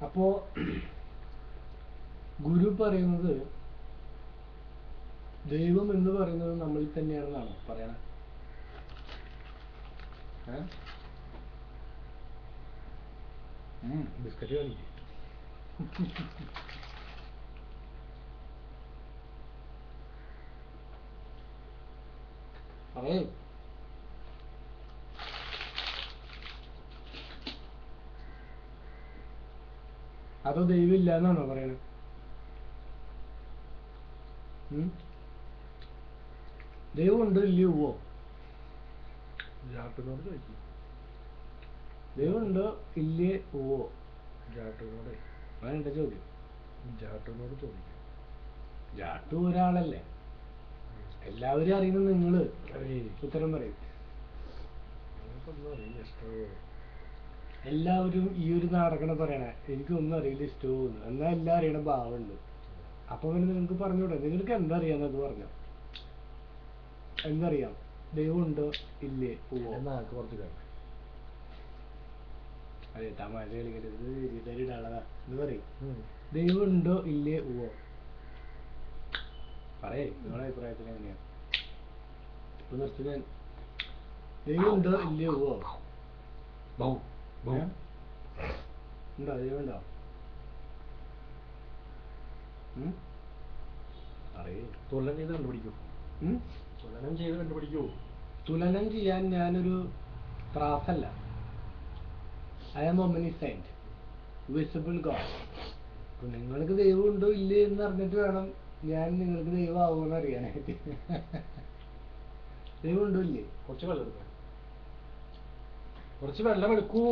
അപ്പോ ഗുരു പറയുന്നത് ദൈവം എന്ന് പറയുന്നത് നമ്മളിൽ തന്നെയാണെന്നാണോ പറയണേ? ബിസ്ക്കറ്റ് കാണിക്കും. പറയേ. അതോ ദൈവം ഇല്ല എന്നാണോ പറയണേ? ദൈവം ഉണ്ടോ ഇല്ലയോ? ജാട്ടുനോട് ചോദിക്കും. ദൈവം ഉണ്ടോ ഇല്ലേ ഓ? ജാട്ടുനോട് അതെന്താ ചോദ്യം? ജാട്ടുനോട് ചോദിക്കും. ജാട്ടു ഒരാളല്ലേ? എല്ലാവരും അറിയുന്നത് നിങ്ങള് ഉത്തരം പറയും. എല്ലാവരും ഈ ഒരു നാടകണ പറയണേ എനിക്കൊന്നും അറിയില്ല ഇഷ്ടവും. എന്നാ എല്ലാം അറിയണ ഭാവമുണ്ട്. അപ്പൊ പിന്നെ നിങ്ങൾക്ക് പറഞ്ഞൂടെ? നിങ്ങൾക്ക് എന്താ അറിയാന്നത് പറഞ്ഞോ. എന്തറിയാം? ദൈവം ഉണ്ടോ ഇല്ലേ ഓ? അതെ, തമാശ കളിക്കരുത്. ഇത് പറയും. ദൈവം ഉണ്ടോ ഇല്ലേ ഓ? പറയേ, നിങ്ങളുടെ അഭിപ്രായത്തിൽ എങ്ങനെയാ? ഇപ്പൊ നിർത്തി ഞാൻ. ദൈവം ഉണ്ടോ ഇല്ലേ ഓ? ഉണ്ടോ? ദൈവം ഉണ്ടോ? അറിയേ. തുലനം ചെയ്ത് കണ്ടുപിടിക്കൂ. തുലനം ചെയ്ത് കണ്ടുപിടിക്കൂ. തുലനം ചെയ്യാൻ ഞാനൊരു ത്രാസല്ല. I am omniscient, visible god. അപ്പൊ നിങ്ങൾക്ക് ദൈവം ഉണ്ടോ ഇല്ലേ എന്ന് അറിഞ്ഞിട്ട് വേണം ഞാൻ നിങ്ങൾക്ക് ദൈവം ആവുമെന്ന് അറിയാനായിട്ട്. ദൈവം ഉണ്ടോ ഇല്ലേ? കുറച്ച് വെള്ളം എടുക്കാം. കുറച്ച് വെള്ളം എടുക്കൂ.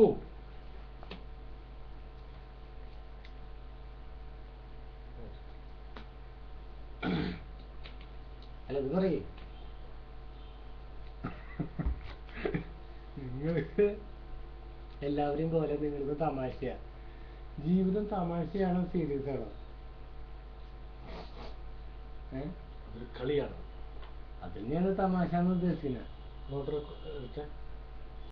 അല്ല, ഇത് പറയേ. നിങ്ങൾക്ക് എല്ലാവരെയും പോലെ നിങ്ങൾക്ക് തമാശയാ. ജീവിതം തമാശയാണോ സീരിയസ് ആണോ? അതൊരു കളിയാണ്. അത് തന്നെയാണ് തമാശ എന്ന് ഉദ്ദേശിക്കുന്നത്. മോട്ടർ